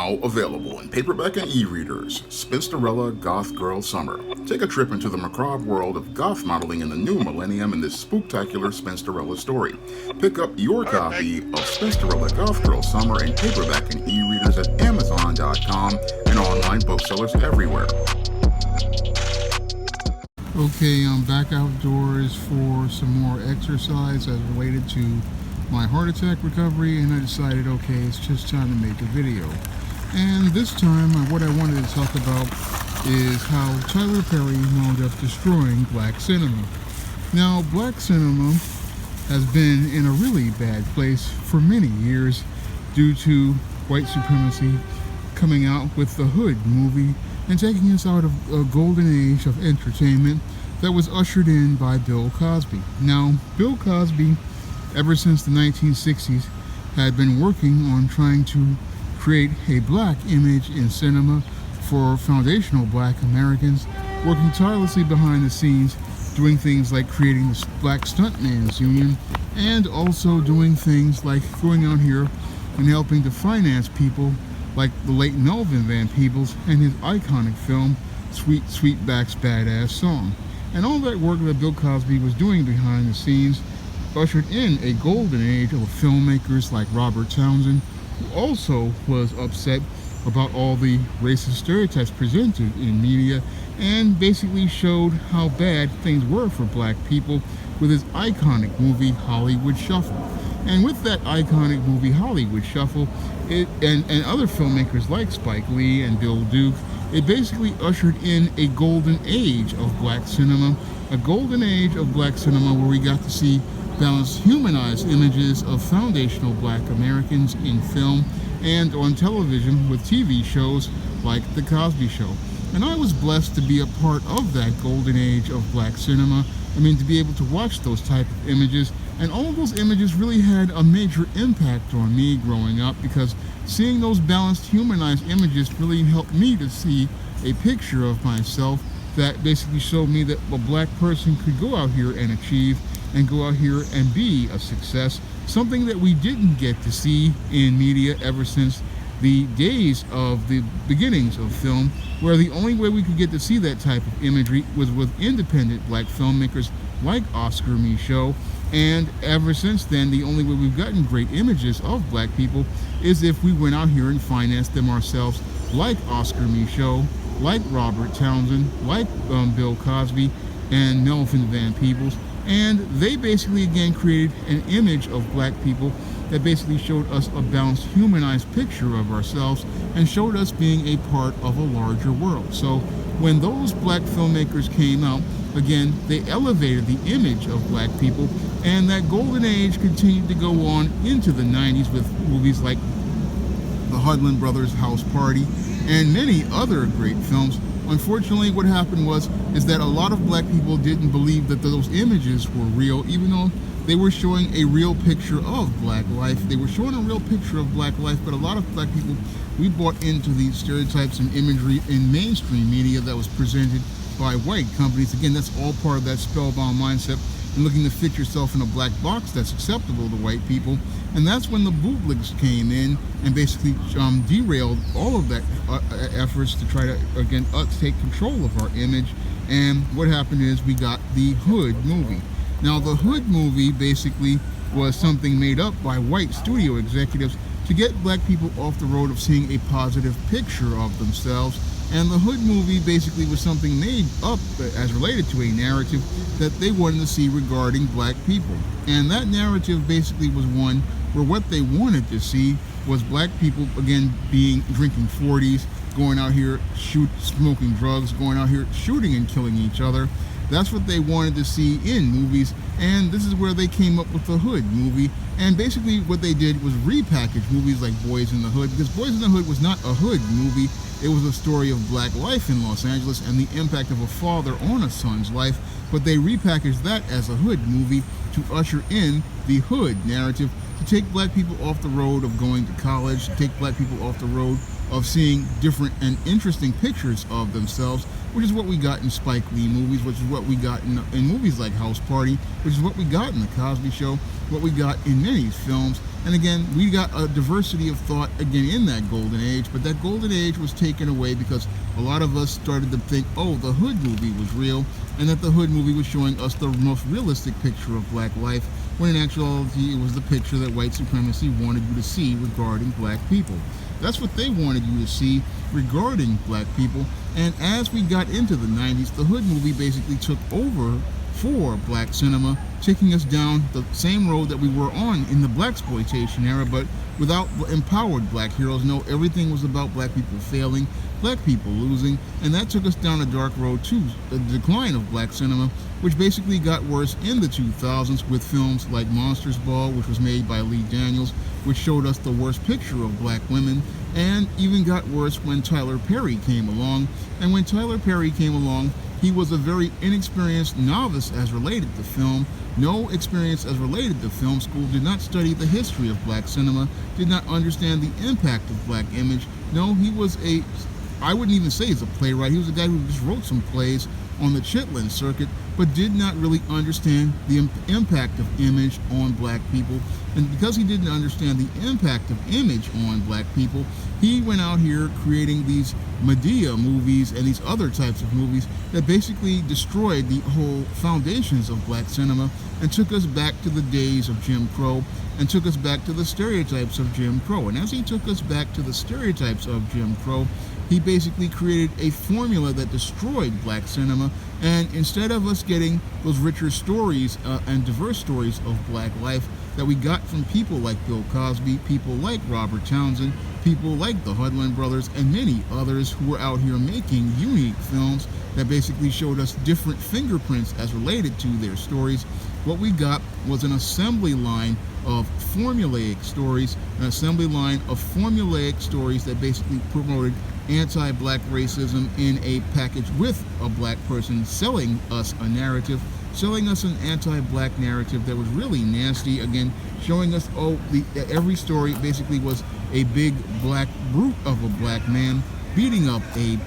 Now available in paperback and e-readers, Spinsterella Goth Girl Summer. Take a trip into the macabre world of goth modeling in the new millennium in this spooktacular Spinsterella story. Pick up your copy of Spinsterella Goth Girl Summer in paperback and e-readers at Amazon.com and online booksellers everywhere. Okay, I'm back outdoors for some more exercise as related to my heart attack recovery, and I decided, okay, it's just time to make a video. And this time, what I wanted to talk about is how Tyler Perry wound up destroying black cinema. Now, black cinema has been in a really bad place for many years due to white supremacy coming out with the Hood movie and taking us out of a golden age of entertainment that was ushered in by Bill Cosby. Now, Bill Cosby, ever since the 1960s, had been working on trying to create a black image in cinema for foundational black Americans, working tirelessly behind the scenes, doing things like creating the Black Stuntman's Union, and also doing things like going out here and helping to finance people like the late Melvin Van Peebles and his iconic film, Sweet Sweetback's Badass Song. And all that work that Bill Cosby was doing behind the scenes ushered in a golden age of filmmakers like Robert Townsend, who also was upset about all the racist stereotypes presented in media and basically showed how bad things were for black people with his iconic movie Hollywood Shuffle. And with that iconic movie Hollywood Shuffle, and other filmmakers like Spike Lee and Bill Duke, it basically ushered in a golden age of black cinema, a golden age of black cinema where we got to see balanced, humanized images of foundational black Americans in film and on television with TV shows like The Cosby Show. And I was blessed to be a part of that golden age of black cinema. I mean, to be able to watch those type of images, and all of those images really had a major impact on me growing up, because seeing those balanced, humanized images really helped me to see a picture of myself that basically showed me that a black person could go out here and achieve and go out here and be a success, something that we didn't get to see in media ever since the days of the beginnings of film, where the only way we could get to see that type of imagery was with independent black filmmakers like Oscar Micheaux. And ever since then, the only way we've gotten great images of black people is if we went out here and financed them ourselves, like Oscar Micheaux, like Robert Townsend, like Bill Cosby and Melvin Van Peebles. And they basically, again, created an image of black people that basically showed us a balanced, humanized picture of ourselves and showed us being a part of a larger world. So when those black filmmakers came out, again, they elevated the image of black people, and that golden age continued to go on into the 90s with movies like the Hudlin Brothers' House Party and many other great films. Unfortunately, what happened is that a lot of black people didn't believe that those images were real, even though they were showing a real picture of black life. They were showing a real picture of black life, but a lot of black people, we bought into these stereotypes and imagery in mainstream media that was presented by white companies. Again, that's all part of that spellbound mindset and looking to fit yourself in a black box that's acceptable to white people. And that's when the bootlegs came in and basically derailed all of that efforts to try to, again, take control of our image. And what happened is we got the Hood movie. Now, the Hood movie basically was something made up by white studio executives to get black people off the road of seeing a positive picture of themselves. And the Hood movie basically was something made up as related to a narrative that they wanted to see regarding black people. And that narrative basically was one where what they wanted to see was black people, again, drinking 40s, going out here smoking drugs, going out here shooting and killing each other. That's what they wanted to see in movies, and this is where they came up with the Hood movie. And basically what they did was repackage movies like Boys in the Hood, because Boys in the Hood was not a Hood movie. It was a story of black life in Los Angeles and the impact of a father on a son's life, but they repackaged that as a Hood movie to usher in the Hood narrative, to take black people off the road of going to college, to take black people off the road of seeing different and interesting pictures of themselves, which is what we got in Spike Lee movies, which is what we got in movies like House Party, which is what we got in The Cosby Show, what we got in many films. And again, we got a diversity of thought again in that golden age, but that golden age was taken away because a lot of us started to think, oh, the Hood movie was real, and that the Hood movie was showing us the most realistic picture of black life, when in actuality it was the picture that white supremacy wanted you to see regarding black people. That's what they wanted you to see regarding black people. And as we got into the 90s, the Hood movie basically took over for black cinema, taking us down the same road that we were on in the blaxploitation era, but without empowered black heroes. No, everything was about black people failing, black people losing, and that took us down a dark road to the decline of black cinema, which basically got worse in the 2000s with films like Monsters Ball, which was made by Lee Daniels, which showed us the worst picture of black women, and even got worse when Tyler Perry came along. And when Tyler Perry came along, he was a very inexperienced novice as related to film, no experience as related to film school, did not study the history of black cinema, did not understand the impact of black image. No, he was I wouldn't even say he's a playwright, he was a guy who just wrote some plays on the Chitlin circuit, but did not really understand the impact of image on black people. And because he didn't understand the impact of image on black people, he went out here creating these Medea movies and these other types of movies that basically destroyed the whole foundations of black cinema and took us back to the days of Jim Crow and took us back to the stereotypes of Jim Crow. And as he took us back to the stereotypes of Jim Crow, he basically created a formula that destroyed black cinema, and instead of us getting those richer stories and diverse stories of black life that we got from people like Bill Cosby, people like Robert Townsend, people like the Hudlin brothers, and many others who were out here making unique films that basically showed us different fingerprints as related to their stories, what we got was an assembly line of formulaic stories, an assembly line of formulaic stories that basically promoted anti-black racism in a package with a black person selling us a narrative, selling us an anti-black narrative that was really nasty, again showing us every story basically was a big black brute of a black man beating up a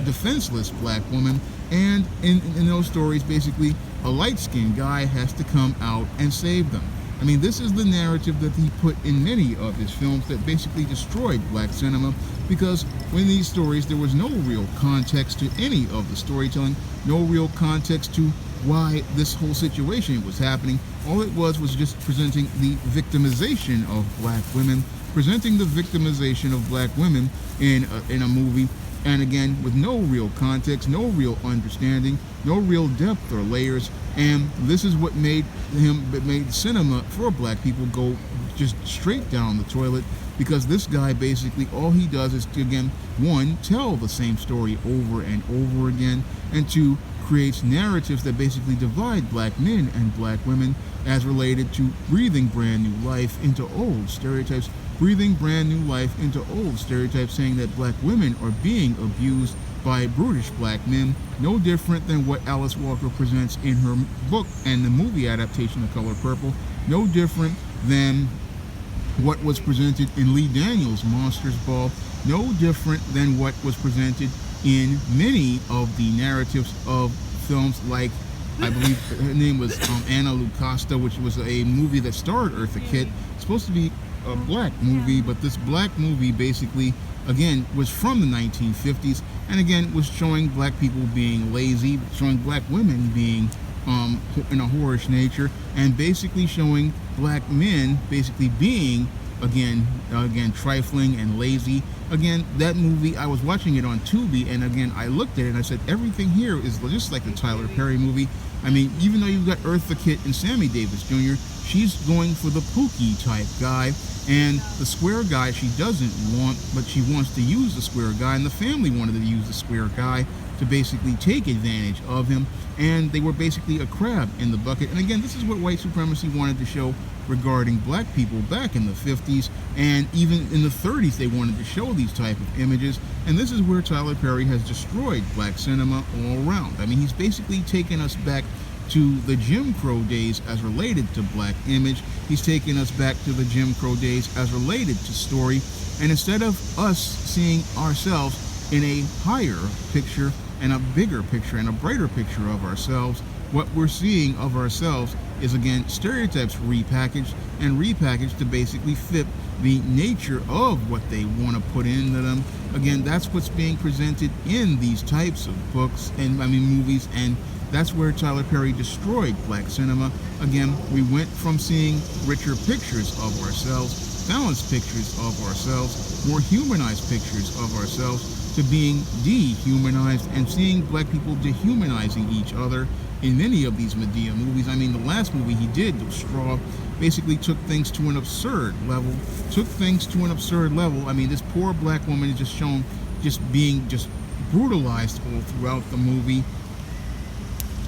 defenseless black woman, and in those stories basically a light-skinned guy has to come out and save them. I mean, this is the narrative that he put in many of his films that basically destroyed black cinema, because in these stories there was no real context to any of the storytelling, no real context to why this whole situation was happening. All it was just presenting the victimization of black women, presenting the victimization of black women in a movie, and again with no real context, no real understanding, no real depth or layers. And this is what made cinema for black people go just straight down the toilet, because this guy basically all he does is to, again, one, tell the same story over and over again, and two, creates narratives that basically divide black men and black women as related to breathing brand new life into old stereotypes, breathing brand new life into old stereotypes, saying that black women are being abused by brutish black men, no different than what Alice Walker presents in her book and the movie adaptation of Color Purple, no different than what was presented in Lee Daniels' Monsters Ball, no different than what was presented in many of the narratives of films like, I believe her name was Anna Lucasta, which was a movie that starred Eartha Kitt. It's supposed to be a black movie, but this black movie basically, again, was from the 1950s, and again was showing black people being lazy, showing black women being in a whorish nature, and basically showing black men basically being again trifling and lazy. Again, that movie, I was watching it on Tubi, and again I looked at it and I said, everything here is just like the Tyler Perry movie. I mean, even though you've got Eartha Kitt and Sammy Davis Jr., she's going for the Pookie type guy, and the square guy she doesn't want, but she wants to use the square guy, and the family wanted to use the square guy to basically take advantage of him, and they were basically a crab in the bucket. And again, this is what white supremacy wanted to show regarding black people back in the 50s, and even in the 30s they wanted to show these type of images, and this is where Tyler Perry has destroyed black cinema all around. I mean, he's basically taken us back to the Jim Crow days as related to black image. He's taken us back to the Jim Crow days as related to story, and instead of us seeing ourselves in a higher picture and a bigger picture and a brighter picture of ourselves, what we're seeing of ourselves is, again, stereotypes repackaged to basically fit the nature of what they want to put into them. Again, that's what's being presented in these types of books and movies, and that's where Tyler Perry destroyed black cinema. Again, we went from seeing richer pictures of ourselves, balanced pictures of ourselves, more humanized pictures of ourselves, to being dehumanized and seeing black people dehumanizing each other in many of these Medea movies. I mean, the last movie he did, Straw, basically took things to an absurd level. I mean, this poor black woman is just shown being brutalized all throughout the movie.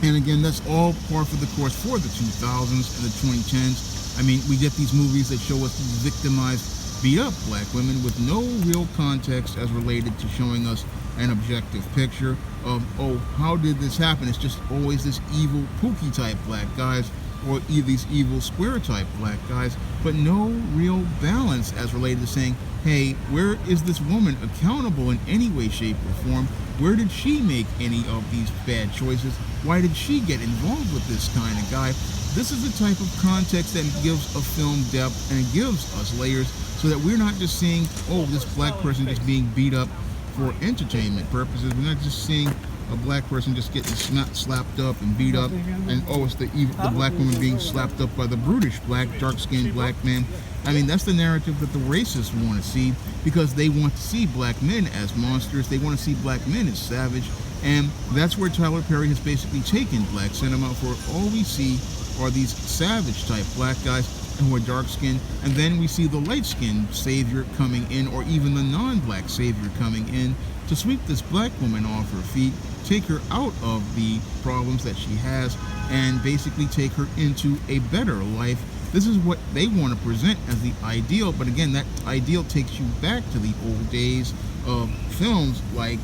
And again, that's all par for the course for the 2000s and the 2010s. I mean, we get these movies that show us these victimized, beat up black women with no real context as related to showing us an objective picture of, oh, how did this happen? It's just always this evil Pookie type black guys, or these evil square type black guys, but no real balance as related to saying, hey, where is this woman accountable in any way, shape, or form? Where did she make any of these bad choices? Why did she get involved with this kind of guy? This is the type of context that gives a film depth, and it gives us layers, so that we're not just seeing, oh, this black person just being beat up for entertainment purposes. We're not just seeing a black person just getting slapped up and beat up, and oh, it's the black woman being slapped up by the brutish dark-skinned black man. I mean, that's the narrative that the racists want to see, because they want to see black men as monsters. They want to see black men as savage, and that's where Tyler Perry has basically taken black cinema. For all we see are these savage type black guys who are dark skinned, and then we see the light skinned savior coming in, or even the non-black savior coming in to sweep this black woman off her feet, take her out of the problems that she has, and basically take her into a better life. This is what they want to present as the ideal, but again, that ideal takes you back to the old days of films like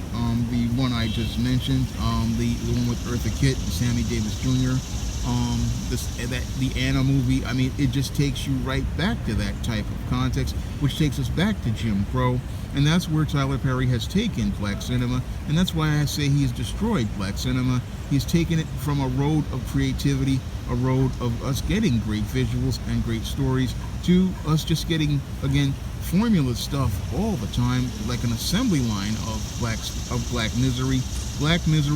the one I just mentioned, the one with Eartha Kitt and Sammy Davis Jr., the Anna movie. I mean, it just takes you right back to that type of context, which takes us back to Jim Crow, and that's where Tyler Perry has taken black cinema, and that's why I say he has destroyed black cinema. He's taken it from a road of creativity, a road of us getting great visuals and great stories, to us just getting, again, formula stuff all the time, like an assembly line of black misery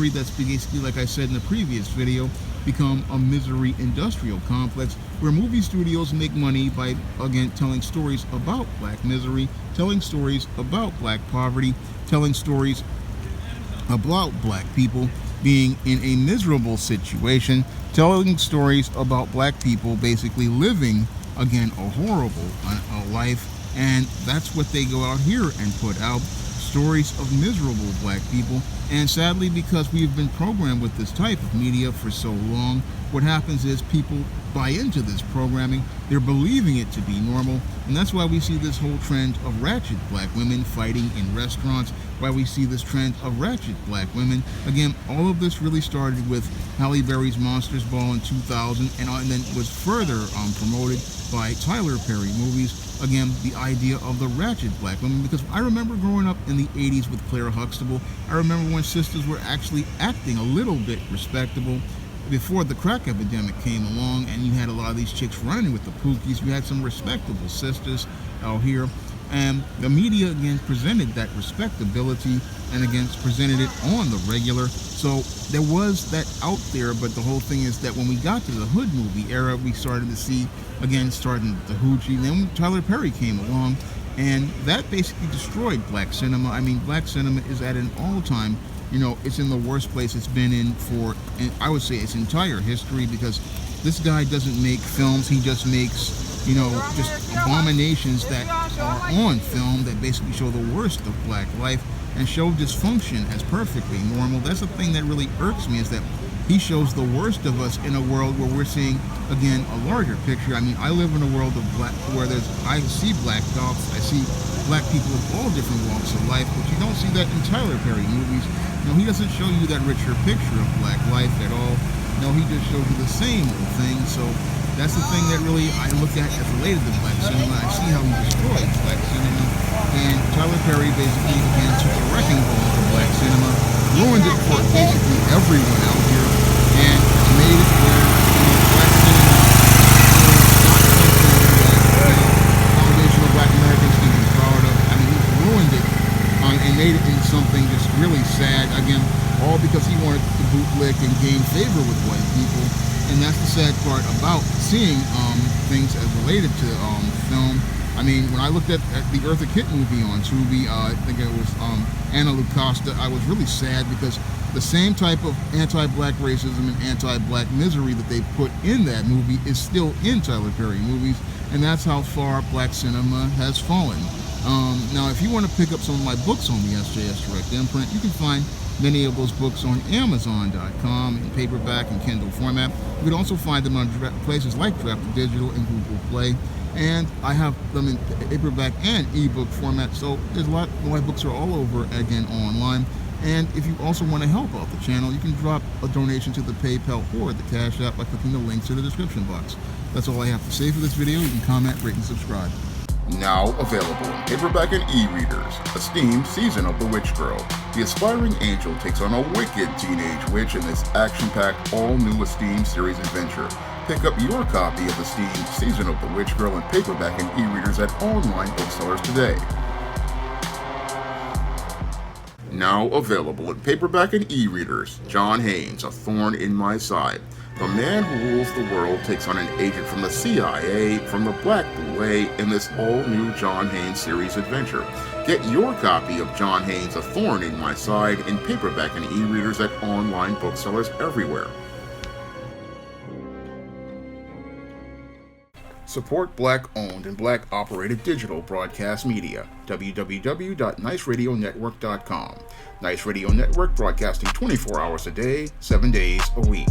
that's basically, like I said in the previous video, become a misery industrial complex where movie studios make money by, again, telling stories about black misery, telling stories about black poverty, telling stories about black people being in a miserable situation, telling stories about black people basically living, again, a horrible life. And that's what they go out here and put out, stories of miserable black people. And sadly, because we've been programmed with this type of media for so long, what happens is people buy into this programming. They're believing it to be normal, and that's why we see this whole trend of ratchet black women fighting in restaurants, why we see this trend of ratchet black women. Again, all of this really started with Halle Berry's Monsters Ball in 2000, and then was further promoted by Tyler Perry movies. Again, the idea of the ratchet black women, because I remember growing up in the 80s with Claire Huxtable. I remember when sisters were actually acting a little bit respectable before the crack epidemic came along, and you had a lot of these chicks running with the pookies. We had some respectable sisters out here, and the media again presented that respectability, and again presented it on the regular. So there was that out there, but the whole thing is that when we got to the hood movie era, we started to see, again, starting with the hoochie. And then Tyler Perry came along, and that basically destroyed black cinema. I mean, black cinema is at an all-time, it's in the worst place it's been in for, I would say, its entire history, because this guy doesn't make films. He just makes, just abominations that are on film that basically show the worst of black life and show dysfunction as perfectly normal. That's the thing that really irks me, is that he shows the worst of us in a world where we're seeing, again, a larger picture. I mean, I live in a world of black, where I see black dogs, I see black people of all different walks of life, but you don't see that in Tyler Perry movies. He doesn't show you that richer picture of black life at all. No, he just shows you the same old thing. So that's the thing that really I look at as related to black cinema. I see how he destroys black cinema, and Tyler Perry basically, again, took a wrecking ball to black cinema, ruined it for basically everyone out here, and made it where black cinema made it into something just really sad. Again, all because he wanted to bootlick and gain favor with white people. And that's the sad part about seeing things as related to film. I mean, when I looked at the Eartha Kitt movie on Tubi, I think it was Anna Lucasta, I was really sad because the same type of anti-black racism and anti-black misery that they put in that movie is still in Tyler Perry movies, and that's how far black cinema has fallen. Now, if you want to pick up some of my books on the SJS Direct imprint, you can find many of those books on Amazon.com in paperback and Kindle format. You can also find them on places like Draft Digital and Google Play. And I have them in paperback and ebook format, so there's a lot. My books are all over again online. And if you also want to help out the channel, you can drop a donation to the PayPal or the Cash App by clicking the links in the description box. That's all I have to say for this video. You can comment, rate, and subscribe. Now available in paperback and e-readers, Esteemed Season of the Witch Girl. The aspiring angel takes on a wicked teenage witch in this action-packed, all-new Esteemed series adventure. Pick up your copy of Esteemed Season of the Witch Girl in paperback and e-readers at online booksellers today. Now available in paperback and e-readers, John Haynes, A Thorn in My Side. The man who rules the world takes on an agent from the CIA from the Black Boule in this all-new John Haynes series adventure. Get your copy of John Haynes' A Thorn in My Side in paperback and e-readers at online booksellers everywhere. Support Black-owned and Black-operated digital broadcast media. www.niceradionetwork.com. Nice Radio Network, broadcasting 24 hours a day, 7 days a week.